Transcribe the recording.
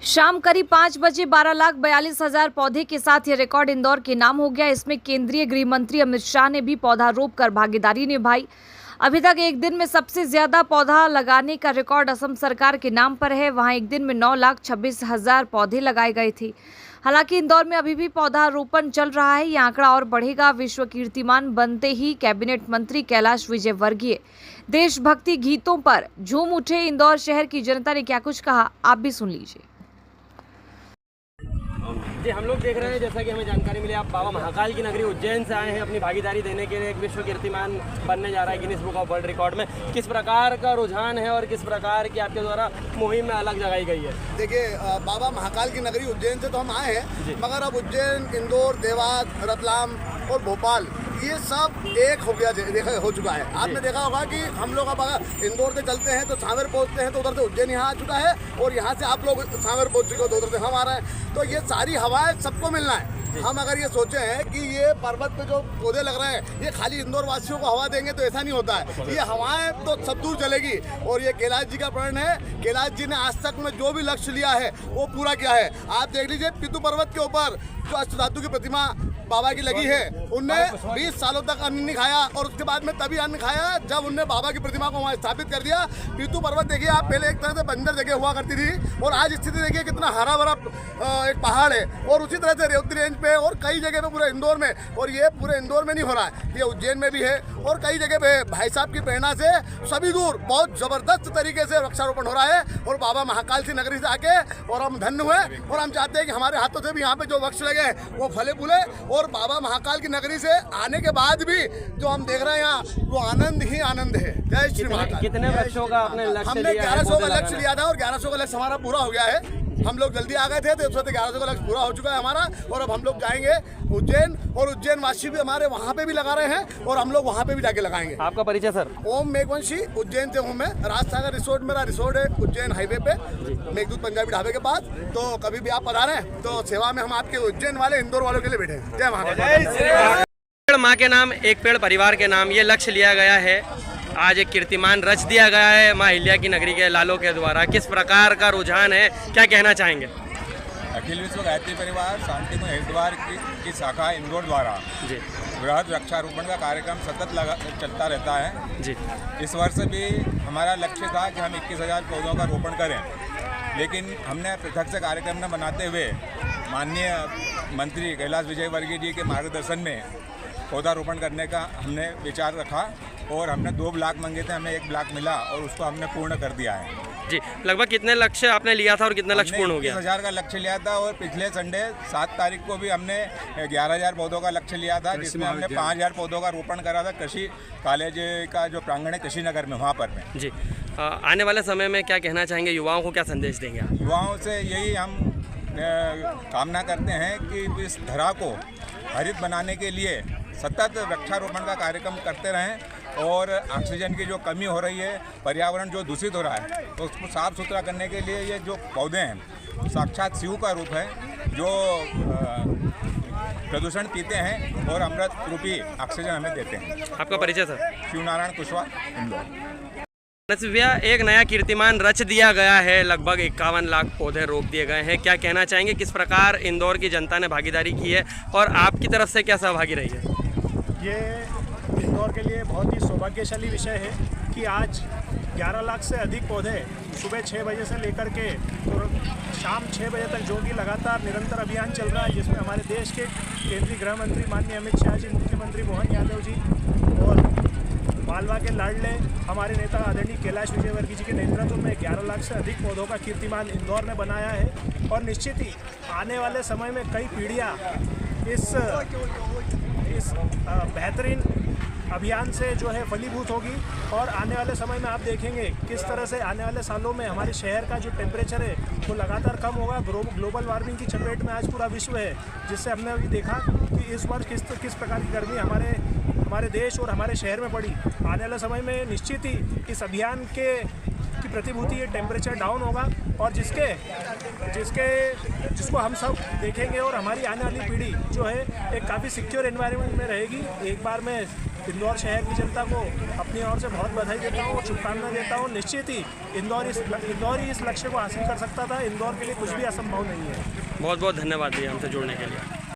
शाम करीब 5 बजे 12,42,000 पौधे के साथ ये रिकॉर्ड इंदौर के नाम हो गया। इसमें केंद्रीय गृह मंत्री अमित शाह ने भी पौधारोप कर भागीदारी निभाई। अभी तक एक दिन में सबसे ज्यादा पौधा लगाने का रिकॉर्ड असम सरकार के नाम पर है। वहां एक दिन में 9,26,000 पौधे लगाए गए थे। हालांकि इंदौर में अभी भी पौधारोपण चल रहा है। यह आंकड़ा और बढ़ेगा। विश्व कीर्तिमान बनते ही कैबिनेट मंत्री कैलाश विजयवर्गीय देशभक्ति गीतों पर झूम उठे। इंदौर शहर की जनता ने क्या कुछ कहा, आप भी सुन लीजिए। जी, हम लोग देख रहे हैं, जैसा कि हमें जानकारी मिली, आप बाबा महाकाल की नगरी उज्जैन से आए हैं अपनी भागीदारी देने के लिए। एक विश्व कीर्तिमान बनने जा रहा है Guinness book of world record में। किस प्रकार का रुझान है और किस प्रकार की आपके द्वारा मुहिम में अलग जगाई गई है? देखिए, बाबा महाकाल की नगरी उज्जैन से तो हम आए हैं, मगर अब उज्जैन, इंदौर, देवास, रतलाम और भोपाल ये सब एक हो चुका है। आपने देखा होगा कि हम लोग अब अगर इंदौर से चलते हैं तो सांवेर पहुंचते हैं तो उधर से उज्जैन यहाँ आ चुका है, और यहाँ से आप लोग सांवेर पहुंच चुके हो तो उधर से हम आ रहे हैं। तो ये सारी हवाएं सबको मिलना है। हम अगर ये सोचे हैं कि ये पर्वत पे जो पौधे लग रहे हैं ये खाली इंदौर वासियों को हवा देंगे तो ऐसा नहीं होता है। ये हवाएं तो सब दूर चलेगी, और ये कैलाश जी का प्रण है। कैलाश जी ने आज तक में जो भी लक्ष्य लिया है वो पूरा किया है। आप देख लीजिए, पीतू पर्वत के ऊपर जो अष्टधातु की प्रतिमा बाबा की लगी है, उनने 20 सालों तक अन्न नहीं खाया, और उसके बाद में तभी अन्न खाया जब उनने बाबा की प्रतिमा को वहाँ स्थापित कर दिया। पीतू पर्वत देखिए आप, पहले एक तरह से बंजर जगह हुआ करती थी, और आज स्थिति देखिए कितना हरा भरा एक पहाड़ है। और उसी तरह से रेवती रेंज पे और कई जगह पे पूरे इंदौर में, और ये पूरे इंदौर में नहीं हो रहा है, ये उज्जैन में भी है और कई जगह पे भाई साहब की प्रेरणा से सभी दूर बहुत जबरदस्त तरीके से वृक्षारोपण हो रहा है। और बाबा महाकाल की नगरी से आके और हम धन्य हुए, और हम चाहते हैं कि हमारे हाथों से भी यहाँ पे जो वृक्ष लगे वो फले फूले, और बाबा महाकाल की नगरी से आने के बाद भी जो हम देख रहे हैं यहाँ वो आनंद ही आनंद है। जय श्री महाकाल। कितने वृक्षों का आपने लक्ष्य हमने लिया? 1100 का लक्ष्य लिया था, और 1100 का लक्ष्य हमारा पूरा हो गया है। हम लोग जल्दी आ गए थे तो 1100 का लक्ष्य पूरा हो चुका है हमारा, और अब हम लोग जाएंगे उज्जैन, और उज्जैन वासी भी हमारे वहाँ पे भी लगा रहे हैं, और हम लोग वहाँ पे भी जाके लगाएंगे। आपका परिचय सर? ओम मेघवंशी, उज्जैन से हूँ मैं। राजसागर रिसोर्ट मेरा रिसोर्ट है उज्जैन हाईवे पे, मेघदूत पंजाबी ढाबे के पास। तो कभी भी आप पधारें तो सेवा में हम आपके उज्जैन वाले, इंदौर वालों के लिए बैठे हैं। जय महाकाल। माँ के नाम एक पेड़ परिवार के नाम, ये लक्ष्य लिया गया है। आज एक कीर्तिमान रच दिया गया है माँ अहिल्या की नगरी के लालों के द्वारा। किस प्रकार का रुझान है, क्या कहना चाहेंगे? अखिल विश्व गायत्री परिवार शांतिमय हरिद्वार की शाखा इंदौर द्वारा जी वृहद वृक्षारोपण का कार्यक्रम सतत चलता रहता है जी। इस वर्ष भी हमारा लक्ष्य था कि हम 21,000 पौधों का रोपण करें, लेकिन हमने पृथक से कार्यक्रम न बनाते हुए माननीय मंत्री कैलाश विजयवर्गीय जी के मार्गदर्शन में पौधारोपण करने का हमने विचार रखा, और हमने 2 ब्लॉक मांगे थे, हमें 1 ब्लॉक मिला और उसको हमने पूर्ण कर दिया है जी। लगभग कितने लक्ष्य आपने लिया था और कितने लक्ष्य पूर्ण हो गया? 21,000 का लक्ष्य लिया था, और पिछले संडे 7 तारीख को भी हमने 11,000 पौधों का लक्ष्य लिया था, जिसमें हमने 5,000 पौधों का रोपण करा था कृषि कॉलेज का जो प्रांगण है कृषि नगर में, वहाँ पर में जी। आने वाले समय में क्या कहना चाहेंगे, युवाओं को क्या संदेश देंगे आप? युवाओं से यही हम कामना करते हैं कि इस धरा को हरित बनाने के लिए सतत वृक्षारोपण का कार्यक्रम करते रहें, और ऑक्सीजन की जो कमी हो रही है, पर्यावरण जो दूषित हो रहा है, तो उसको साफ सुथरा करने के लिए ये जो पौधे हैं साक्षात शिव का रूप है, जो प्रदूषण पीते हैं और अमृत रूपी ऑक्सीजन हमें देते हैं। आपका परिचय सर? शिवनारायण कुशवाहा, इंदौर। भैया, एक नया कीर्तिमान रच दिया गया है, लगभग 51 लाख पौधे रोप दिए गए हैं। क्या कहना चाहेंगे, किस प्रकार इंदौर की जनता ने भागीदारी की है और आपकी तरफ से क्या सहभागी रही है? ये इंदौर के लिए बहुत ही सौभाग्यशाली विषय है कि आज 11 लाख से अधिक पौधे सुबह 6 बजे से लेकर के और शाम 6 बजे तक, जो कि लगातार निरंतर अभियान चल रहा है, जिसमें हमारे देश के केंद्रीय गृह मंत्री माननीय अमित शाह जी, मुख्यमंत्री मोहन यादव जी, और मालवा के लाडले हमारे नेता आदरणीय कैलाश विजयवर्गीय जी के नेतृत्व में 11 लाख से अधिक पौधों का कीर्तिमान इंदौर ने बनाया है। और निश्चित ही आने वाले समय में कई पीढ़ियाँ इस बेहतरीन अभियान से जो है फलीभूत होगी, और आने वाले समय में आप देखेंगे किस तरह से आने वाले सालों में हमारे शहर का जो टेम्परेचर है वो लगातार कम होगा। ग्लोबल वार्मिंग की चपेट में आज पूरा विश्व है, जिससे हमने अभी देखा कि इस वर्ष किस प्रकार की गर्मी हमारे देश और हमारे शहर में पड़ी। आने वाले समय में निश्चित ही इस अभियान की जिसकी प्रतिभूति ये टेम्परेचर डाउन होगा और जिसको हम सब देखेंगे और हमारी आने वाली पीढ़ी जो है एक काफ़ी सिक्योर एनवायरनमेंट में रहेगी। एक बार मैं इंदौर शहर की जनता को अपनी ओर से बहुत बधाई देता हूँ और शुभकामनाएं देता हूँ। निश्चित ही इंदौर ही इस लक्ष्य को हासिल कर सकता था। इंदौर के लिए कुछ भी असंभव नहीं है। बहुत बहुत धन्यवाद भैया हमसे जुड़ने के लिए।